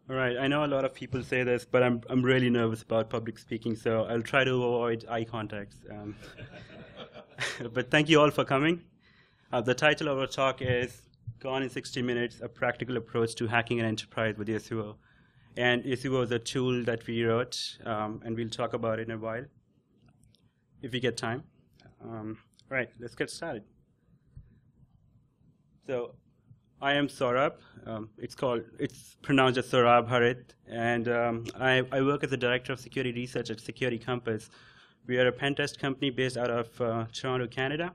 All right, I know a lot of people say this, but I'm really nervous about public speaking, so I'll try to avoid eye contact. But thank you all for coming. The title of our talk is Gone in 60 Minutes, A Practical Approach to Hacking an Enterprise with Yasuo. And Yasuo is a tool that we wrote, and we'll talk about it in a while, if we get time. All right, let's get started. So I am Saurabh. It's pronounced as Saurabh Harit, and I work as the Director of Security Research at Security Compass. We are a pen test company based out of Toronto, Canada.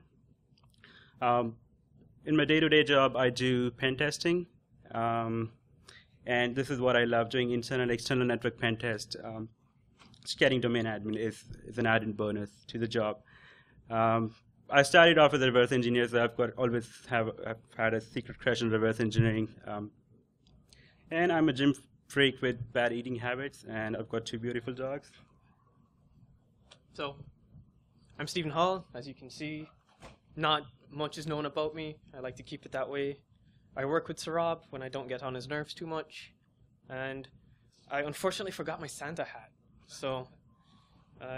In my day-to-day job, I do pen testing, and this is what I love, doing internal, external network pen test. Getting domain admin is an added bonus to the job. I started off as a reverse engineer, so I've had a secret crush on reverse engineering. And I'm a gym freak with bad eating habits, and I've got 2 beautiful dogs. So, I'm Stephen Hall. As you can see, not much is known about me. I like to keep it that way. I work with Saurabh when I don't get on his nerves too much. And I unfortunately forgot my Santa hat. So,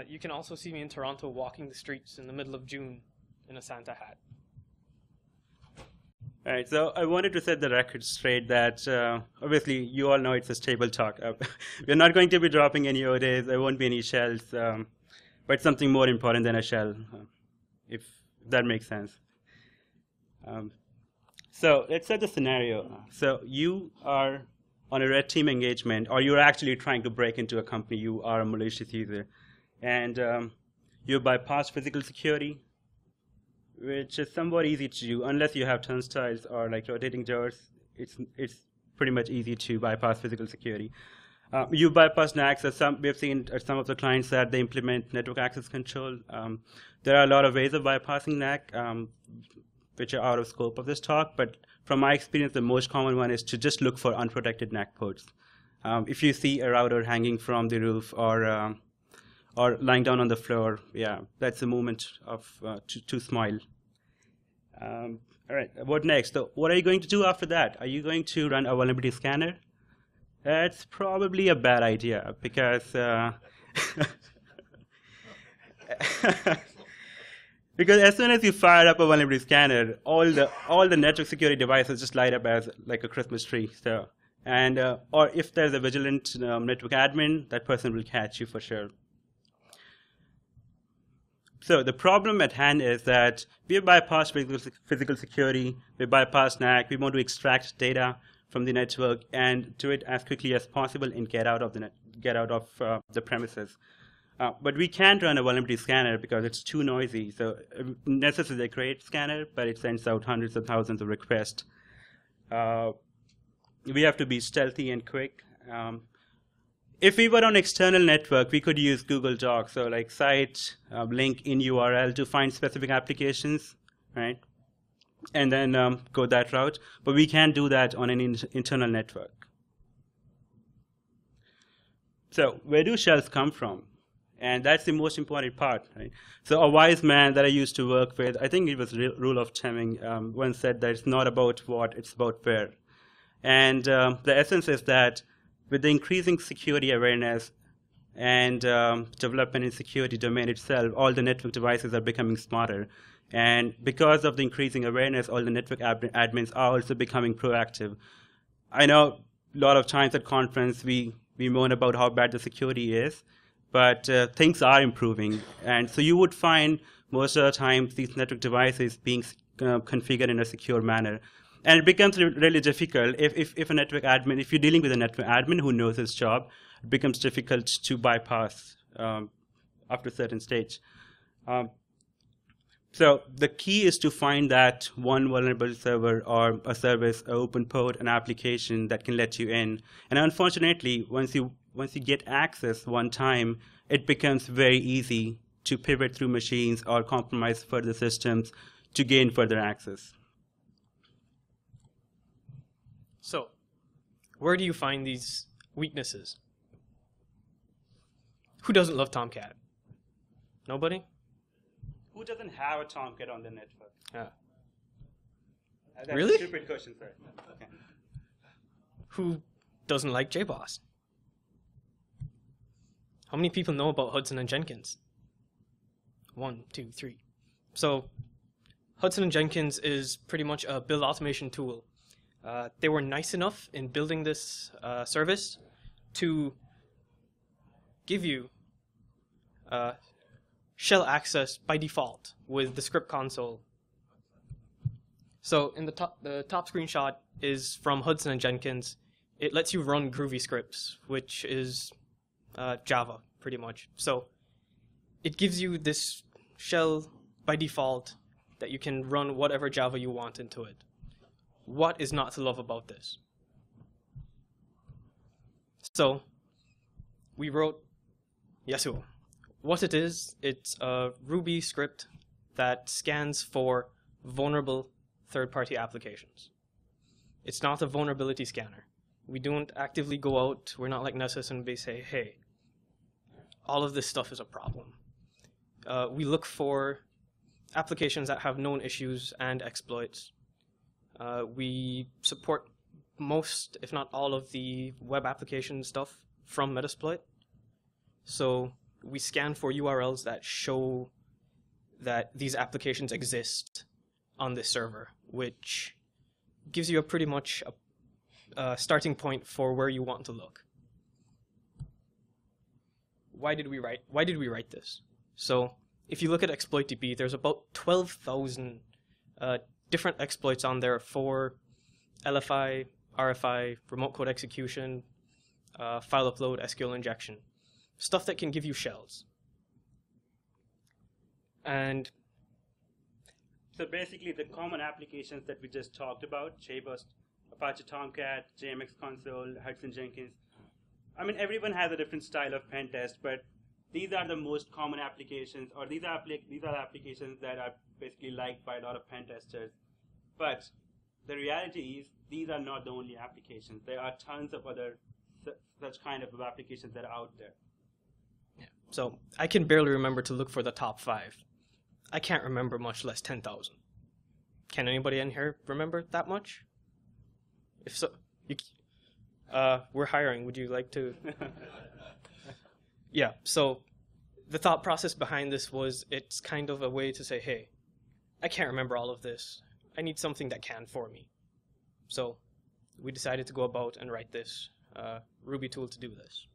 you can also see me in Toronto walking the streets in the middle of June in a Santa hat. All right, so I wanted to set the record straight that obviously you all know it's a stable talk. We're not going to be dropping any ODAs, there won't be any shells, but something more important than a shell, if that makes sense. So let's set the scenario. So you are on a red team engagement, or you're actually trying to break into a company, you are a malicious user, and you bypass physical security, which is somewhat easy to do unless you have turnstiles or like rotating doors. It's pretty much easy to bypass physical security. You bypass NACs. We've seen at some of the clients that they implement network access control. There are a lot of ways of bypassing NAC, which are out of scope of this talk. But from my experience, the most common one is to just look for unprotected NAC ports. If you see a router hanging from the roof or lying down on the floor, yeah, that's a moment of to smile. All right, what next? So what are you going to do after that? Are you going to run a vulnerability scanner? That's probably a bad idea because because as soon as you fire up a vulnerability scanner, all the network security devices just light up as like a Christmas tree. So or if there's a vigilant network admin, that person will catch you for sure. So the problem at hand is that we have bypassed physical security, we bypass NAC, we want to extract data from the network and do it as quickly as possible and get out of the premises. But we can't run a vulnerability scanner because it's too noisy. So Nessus is a great scanner, but it sends out hundreds of thousands of requests. We have to be stealthy and quick. If we were on external network, we could use Google Docs, so like site, link in URL to find specific applications, right? And then go that route. But we can't do that on an internal network. So where do shells come from? And that's the most important part, right? So a wise man that I used to work with, I think it was Rule of Temming, once said that it's not about what, it's about where. And the essence is that with the increasing security awareness and development in security domain itself, all the network devices are becoming smarter. And because of the increasing awareness, all the network admins are also becoming proactive. I know a lot of times at conference we moan about how bad the security is, but things are improving. And so you would find most of the time these network devices being configured in a secure manner. And it becomes really difficult if you're dealing with a network admin who knows his job, it becomes difficult to bypass after a certain stage. So the key is to find that one vulnerable server or a service, an open port, an application that can let you in. And unfortunately, once you get access one time, it becomes very easy to pivot through machines or compromise further systems to gain further access. So, where do you find these weaknesses? Who doesn't love Tomcat? Nobody? Who doesn't have a Tomcat on the network? Yeah. That's Really? a stupid question, sir. Okay. Who doesn't like JBoss. How many people know about Hudson and Jenkins? 1, 2, 3. So Hudson and Jenkins is pretty much a build automation tool. They were nice enough in building this service to give you shell access by default with the script console. So in the top screenshot is from Hudson and Jenkins. It lets you run Groovy scripts, which is Java, pretty much. So it gives you this shell by default that you can run whatever Java you want into it. What is not to love about this? So we wrote Yasuo. What it is, it's a Ruby script that scans for vulnerable third-party applications. It's not a vulnerability scanner. We don't actively go out, we're not like Nessus and we say, hey, all of this stuff is a problem. We look for applications that have known issues and exploits. We support most, if not all, of the web application stuff from Metasploit. So we scan for URLs that show that these applications exist on this server, which gives you a pretty much a starting point for where you want to look. Why did we write this? So if you look at ExploitDB, there's about 12,000 different exploits on there for LFI, RFI, remote code execution, file upload, SQL injection, stuff that can give you shells. And so basically the common applications that we just talked about, JBoss, Apache Tomcat, JMX Console, Hudson Jenkins, I mean, everyone has a different style of pen test, but these are the most common applications, or these are applications that are basically liked by a lot of pen testers. But the reality is, these are not the only applications. There are tons of other such kind of applications that are out there. Yeah. So I can barely remember to look for the top 5. I can't remember much less 10,000. Can anybody in here remember that much? If so, we're hiring. Would you like to? Yeah, so the thought process behind this was it's kind of a way to say, hey, I can't remember all of this. I need something that can for me. So we decided to go about and write this Ruby tool to do this.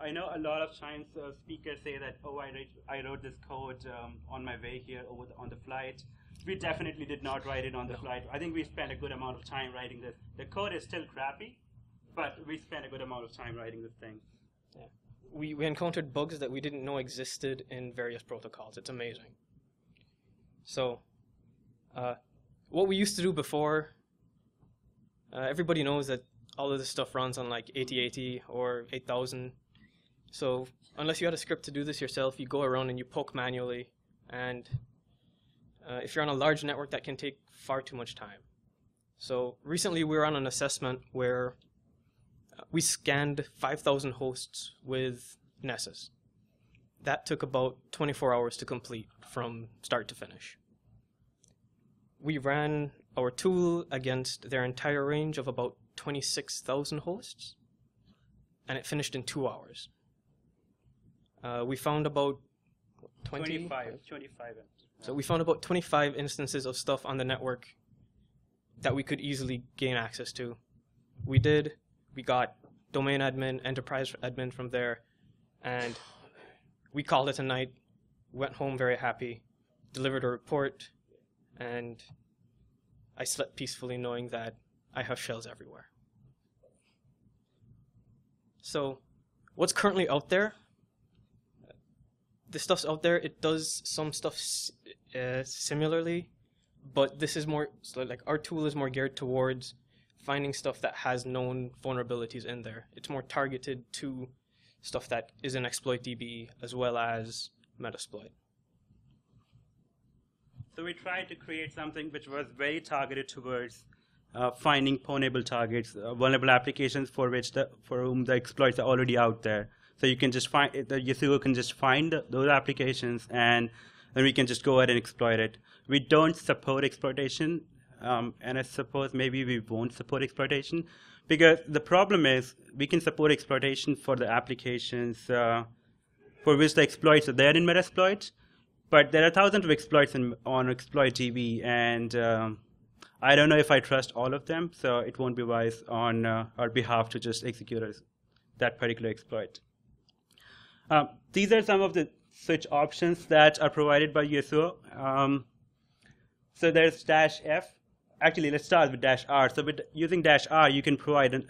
I know a lot of times speakers say that, oh, I wrote this code on my way here on the flight. We definitely did not write it on the flight. I think we spent a good amount of time writing this. The code is still crappy, but we spent a good amount of time writing this thing. Yeah. We encountered bugs that we didn't know existed in various protocols. It's amazing. So what we used to do before, everybody knows that all of this stuff runs on like 8080 or 8000. So unless you had a script to do this yourself, you go around and you poke manually. And if you're on a large network, that can take far too much time. So recently we were on an assessment where we scanned 5,000 hosts with Nessus. That took about 24 hours to complete from start to finish. We ran our tool against their entire range of about 26,000 hosts, and it finished in 2 hours. We found about 25. So we found about 25 instances of stuff on the network that we could easily gain access to. We got domain admin, enterprise admin from there, and we called it a night, went home very happy, delivered a report, and I slept peacefully knowing that I have shells everywhere. So what's currently out there? The stuff's out there. It does some stuff similarly, but this is more, so like our tool is more geared towards finding stuff that has known vulnerabilities in there. It's more targeted to stuff that is in ExploitDB as well as Metasploit. So we tried to create something which was very targeted towards finding pwnable targets, vulnerable applications for whom the exploits are already out there. So you can just find, the Yasuo can just find those applications, and then we can just go ahead and exploit it. We don't support exploitation and I suppose maybe we won't support exploitation, because the problem is we can support exploitation for the applications for which the exploits are there in Metasploit, but there are thousands of exploits on Exploit DB, and I don't know if I trust all of them, so it won't be wise on our behalf to just execute that particular exploit. These are some of the switch options that are provided by Yasuo. So there's -F. Actually, let's start with -R. So with using -R, you can provide an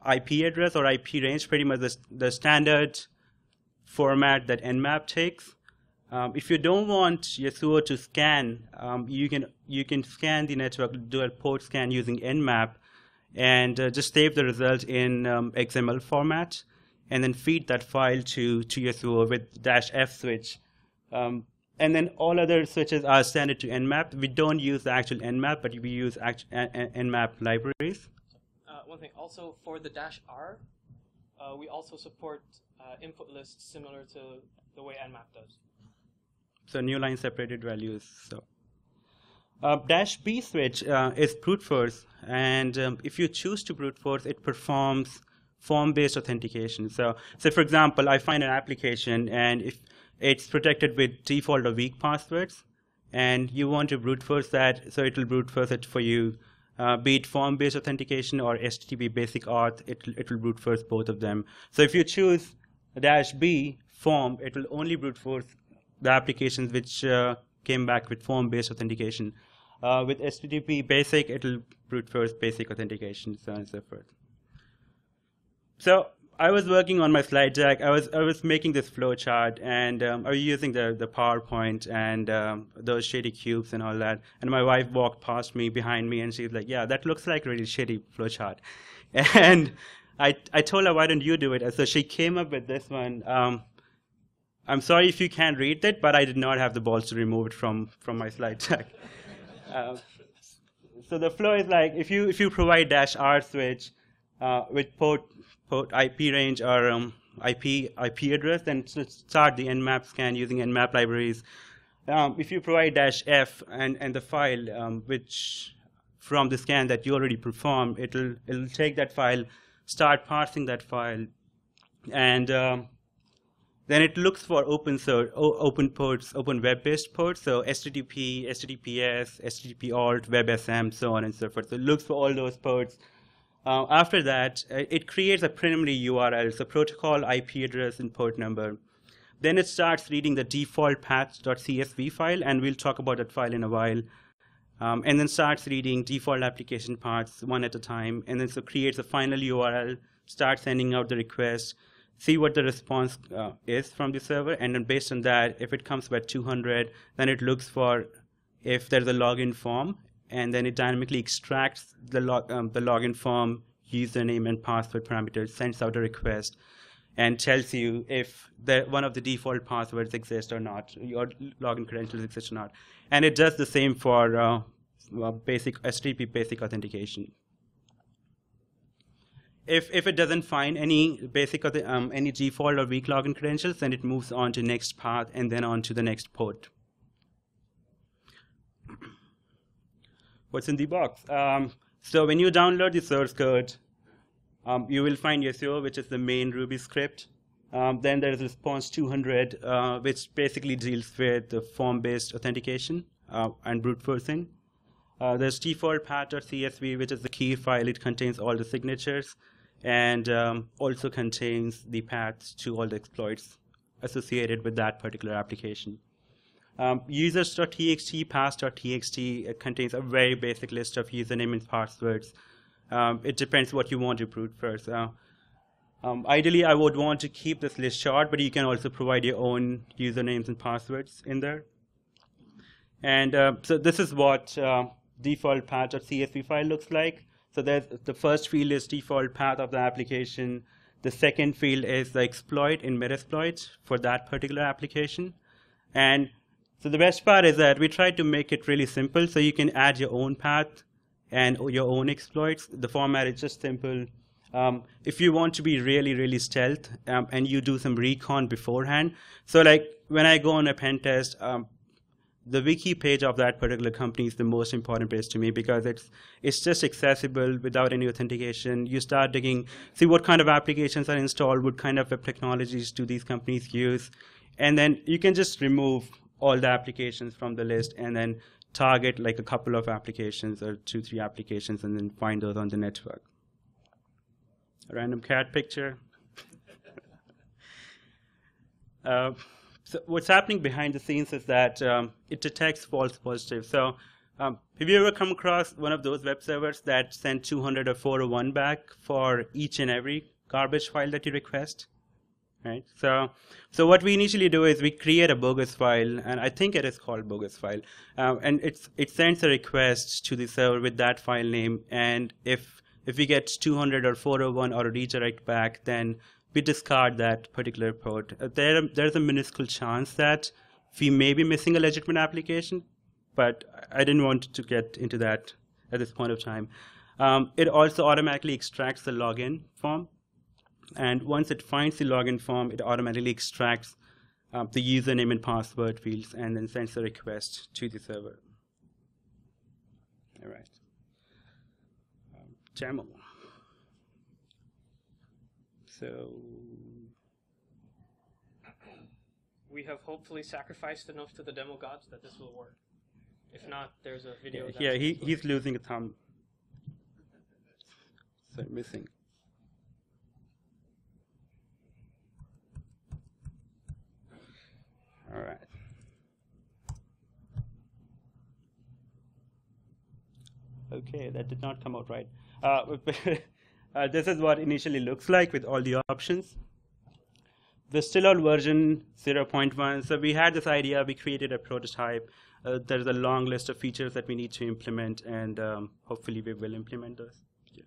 IP address or IP range, pretty much the standard format that Nmap takes. If you don't want Yasuo to scan, you can scan the network, do a port scan using Nmap, and just save the result in XML format, and then feed that file to Yasuo with -F switch. And then all other switches are standard to Nmap. We don't use the actual Nmap, but we use Nmap libraries. One thing, also for the -R, we also support input lists similar to the way Nmap does. So new line separated values. So -B switch is brute force, and if you choose to brute force, it performs form-based authentication. So for example, I find an application, and if it's protected with default or weak passwords, and you want to brute force that, so it will brute force it for you, be it form-based authentication or HTTP basic auth, it will brute force both of them. So if you choose -B form, it will only brute force the applications which came back with form-based authentication. With HTTP basic, it will brute force basic authentication, so on and so forth. So I was working on my slide deck. I was making this flow chart, and I was using the PowerPoint and those shady cubes and all that. And my wife walked past me, behind me, and she's like, "Yeah, that looks like a really shitty flow chart." And I told her, "Why don't you do it?" And so she came up with this one. I'm sorry if you can't read it, but I did not have the balls to remove it from my slide deck. So the flow is like, if you provide -R switch with port IP range or IP address, then start the Nmap scan using Nmap libraries. If you provide -F and the file which from the scan that you already performed, it'll take that file, start parsing that file, and then it looks for open ports, open web-based ports, so HTTP, HTTPS, HTTP alt, WebSM, so on and so forth. So it looks for all those ports. After that, it creates a preliminary URL, so protocol, IP address, and port number. Then it starts reading the default path.csv file, and we'll talk about that file in a while. And then starts reading default application paths one at a time, and then so creates a final URL, starts sending out the request, see what the response is from the server, and then based on that, if it comes back 200, then it looks for if there's a login form, and then it dynamically extracts the login form, username, and password parameters, sends out a request, and tells you if one of the default passwords exists or not, your login credentials exist or not. And it does the same for basic HTTP basic authentication. If it doesn't find any any default or weak login credentials, then it moves on to next path and then on to the next port. What's in the box? So when you download the source code, you will find Yasuo, which is the main Ruby script. Then there's response 200, which basically deals with the form-based authentication and brute forcing. There's default path.csv, which is the key file. It contains all the signatures and also contains the paths to all the exploits associated with that particular application. Users.txt, paths.txt contains a very basic list of username and passwords. It depends what you want to brute force. Ideally, I would want to keep this list short, but you can also provide your own usernames and passwords in there. And so this is what default path.csv file looks like. So the first field is default path of the application. The second field is the exploit in Metasploit for that particular application. And so the best part is that we tried to make it really simple, so you can add your own path and your own exploits. The format is just simple. If you want to be really, really stealth and you do some recon beforehand, so like when I go on a pen test, the wiki page of that particular company is the most important page to me, because it's just accessible without any authentication. You start digging, see what kind of applications are installed, what kind of web technologies do these companies use, and then you can just remove all the applications from the list and then target like a couple of applications or 2-3 applications and then find those on the network. A random cat picture. So what's happening behind the scenes is that it detects false positives. So have you ever come across one of those web servers that send 200 or 401 back for each and every garbage file that you request? Right. So what we initially do is we create a bogus file, and I think it is called bogus file, and it sends a request to the server with that file name, and if we get 200 or 401 or a redirect back, then we discard that particular port. There's a minuscule chance that we may be missing a legitimate application, but I didn't want to get into that at this point of time. It also automatically extracts the login form, and once it finds the login form, it automatically extracts the username and password fields and then sends a request to the server. All right. Demo. So we have hopefully sacrificed enough to the demo gods that this will work. If not, there's a video. Yeah, he's losing a thumb. So missing. All right. Okay, that did not come out right. This is what initially looks like with all the options. We're still on version 0.1, so we had this idea, we created a prototype. There's a long list of features that we need to implement, and hopefully we will implement those. Yeah.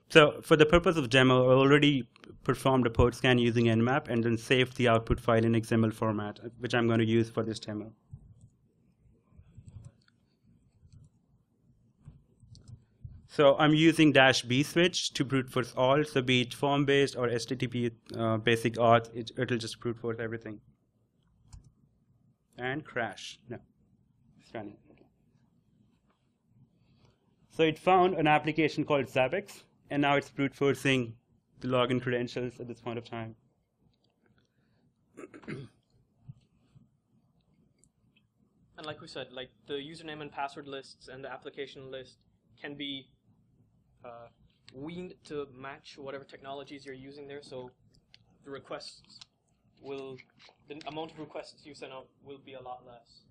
So for the purpose of demo, I already performed a port scan using Nmap and then saved the output file in XML format, which I'm going to use for this demo. So I'm using -b switch to brute force all, so be it form-based or HTTP basic auth, it'll just brute force everything. And crash. No, it's running. So it found an application called Zabbix, and now it's brute forcing the login credentials at this point of time. And like we said, like the username and password lists and the application list can be weaned to match whatever technologies you're using there, so the amount of requests you send out will be a lot less.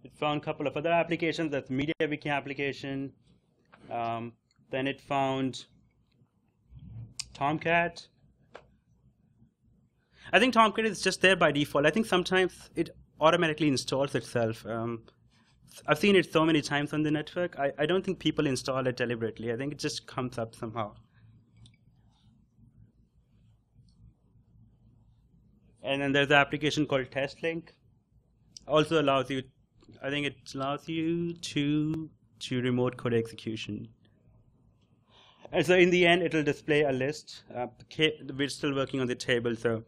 It found a couple of other applications. That's MediaWiki application. Then it found Tomcat. I think Tomcat is just there by default. I think sometimes it automatically installs itself. I've seen it so many times on the network. I don't think people install it deliberately. I think it just comes up somehow. And then there's an application called TestLink. Also allows you, I think it allows you to remote code execution. And so in the end, it'll display a list. We're still working on the table, so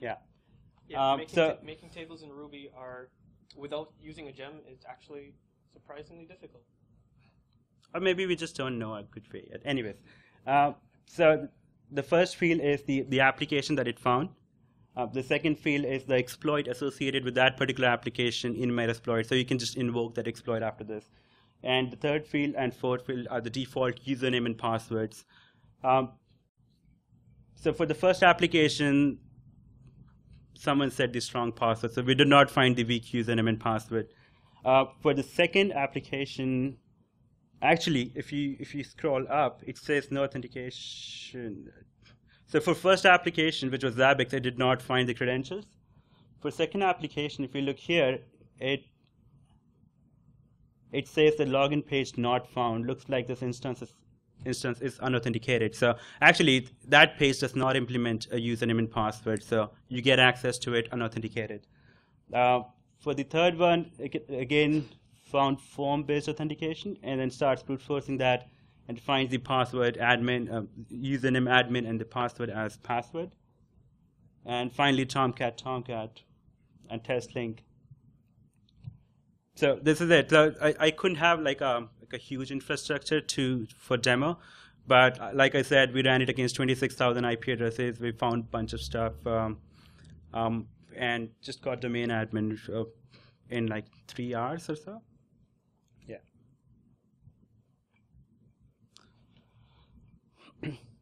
yeah. Yeah, making tables in Ruby are, without using a gem, is actually surprisingly difficult. Or maybe we just don't know a good way yet. Anyways, so the first field is the application that it found. The second field is the exploit associated with that particular application in Metasploit. So you can just invoke that exploit after this. And the third field and fourth field are the default username and passwords. So for the first application, someone set the strong password, so we did not find the weak username and password. For the second application, actually, if you scroll up, it says no authentication. So for first application, which was Zabbix, I did not find the credentials. For second application, if you look here, it says the login page not found. Looks like this instance is unauthenticated. So actually, that page does not implement a username and password, so you get access to it unauthenticated. For the third one, again, found form-based authentication, and then starts brute forcing that, and finds the password admin, username admin, and the password as password. And finally, Tomcat, and test link. So this is it. So I couldn't have like a huge infrastructure for demo, but like I said, we ran it against 26,000 IP addresses. We found a bunch of stuff, and just got domain admin in like 3 hours or so. Yeah.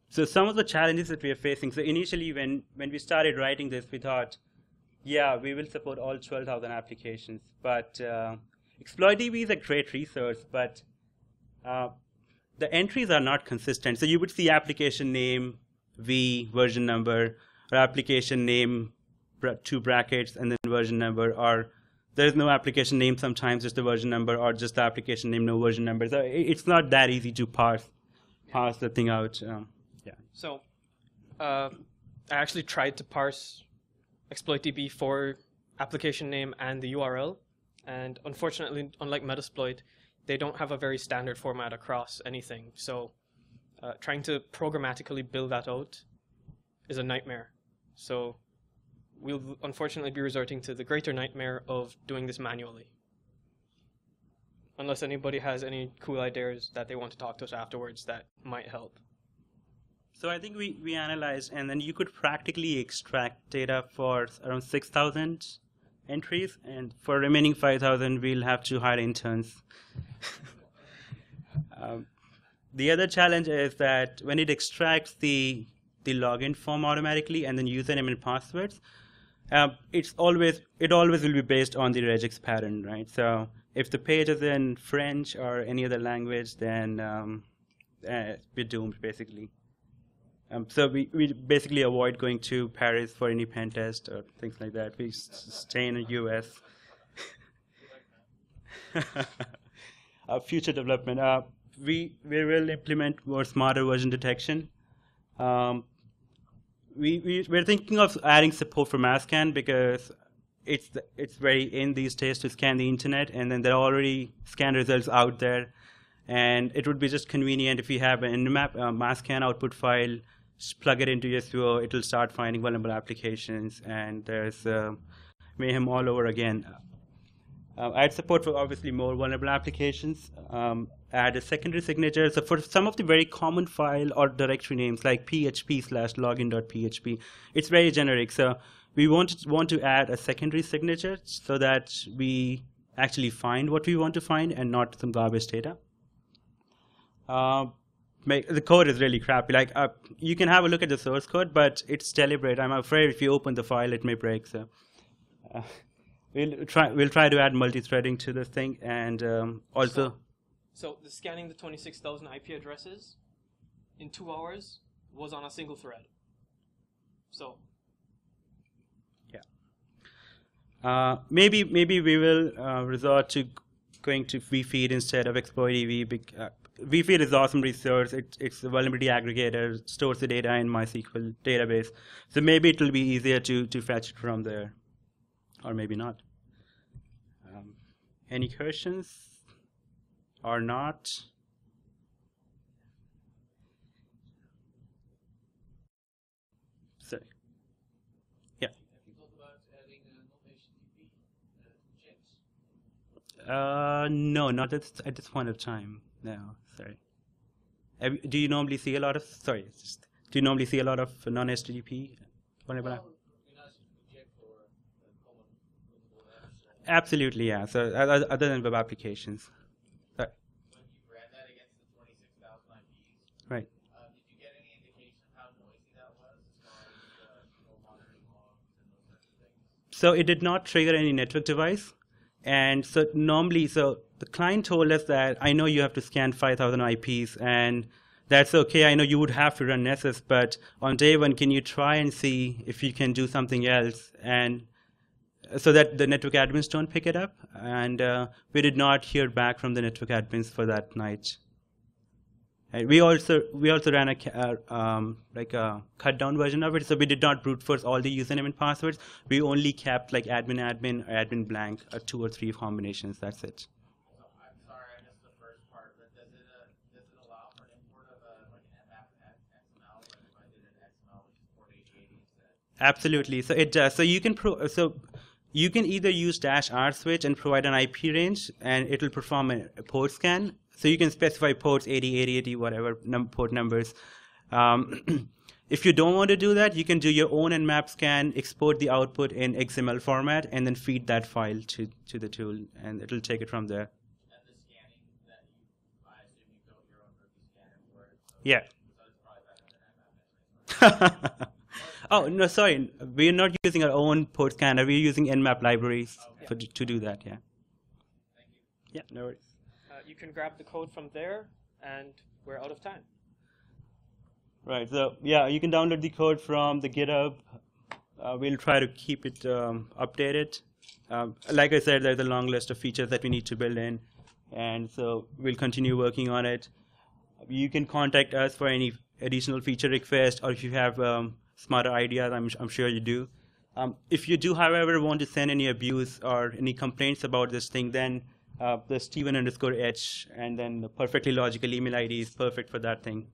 So some of the challenges that we are facing. So initially, when we started writing this, we thought, yeah, we will support all 12,000 applications. But ExploitDB is a great resource, but the entries are not consistent. So you would see application name, v, version number, or application name, 2 brackets, and then version number, or there's no application name sometimes, just the version number, or just the application name, no version number. So it's not that easy to parse the thing out. Yeah. So I actually tried to parse ExploitDB for application name and the URL, and unfortunately, unlike Metasploit, they don't have a very standard format across anything. So trying to programmatically build that out is a nightmare. So we'll unfortunately be resorting to the greater nightmare of doing this manually. Unless anybody has any cool ideas that they want to talk to us afterwards that might help. So I think we analyzed, and then you could practically extract data for around 6,000 entries, and for remaining 5,000, we'll have to hire interns. The other challenge is that when it extracts the login form automatically and then username and passwords, it always will be based on the regex pattern, right? So if the page is in French or any other language, then we're doomed, basically. So we basically avoid going to Paris for any pen test or things like that. We stay in the US. Future development. We will implement more smarter version detection. We're thinking of adding support for mass-scan because it's very in these days to scan the internet, and then there are already scan results out there, and it would be just convenient if we have an nmap mass-scan output file, plug it into Yasuo, it'll start finding vulnerable applications, and there's mayhem all over again. Add support for obviously more vulnerable applications. Add a secondary signature. So for some of the very common file or directory names like php/login.php, it's very generic. So we want to add a secondary signature so that we actually find what we want to find and not some garbage data. The code is really crappy. Like you can have a look at the source code, but it's deliberate. I'm afraid if you open the file, it may break. So we'll try to add multi-threading to this thing, and also. So the scanning the 26,000 IP addresses in 2 hours was on a single thread. So. Yeah. Maybe we will resort to going to vfeed instead of ExploitDB. vfeed is awesome resource. It's a vulnerability aggregator, stores the data in MySQL database. So maybe it will be easier to fetch it from there, or maybe not. Any questions? Or not? Sorry. Yeah. Have you thought about adding non-HTTP checks? No, not at this point of time. No, sorry. Do you normally see a lot of? Sorry, do you normally see a lot of non-HTTP? Well, check for common apps. Absolutely, yeah. So other than web applications. When you ran that against the 26,000 IPs, Right. did you get any indication how noisy that was as far as monitoring logs and those types of things? So it did not trigger any network device. And so normally, so the client told us that, I know you have to scan 5,000 IPs, and that's okay. I know you would have to run Nessus, but on day one, can you try and see if you can do something else, and so that the network admins don't pick it up? And we did not hear back from the network admins for that night. And we also ran a cut down version of it, so we did not brute force all the username and passwords. We only kept like admin, or admin blank, 2 or 3 combinations. That's it. So Absolutely. So it does. So you can you can either use -r switch and provide an IP range, and it will perform a port scan. So you can specify ports 80, 80, 80, whatever port numbers. If you don't want to do that, you can do your own nmap scan, export the output in XML format, and then feed that file to the tool, and it'll take it from there. And the scanning that I assume you built your own Ruby scanner for it. So Yeah. So it's probably better than nmap. Oh, no, sorry. We're not using our own port scanner. We're using nmap libraries to do that, yeah. Thank you. Yeah, no worries. You can grab the code from there, and we're out of time. Right, so yeah, you can download the code from the GitHub. We'll try to keep it updated. Like I said, there's a long list of features that we need to build in, and so we'll continue working on it. You can contact us for any additional feature requests, or if you have smarter ideas, I'm sure you do. If you do, however, want to send any abuse or any complaints about this thing, then the Steven_H and then the perfectly logical email ID is perfect for that thing.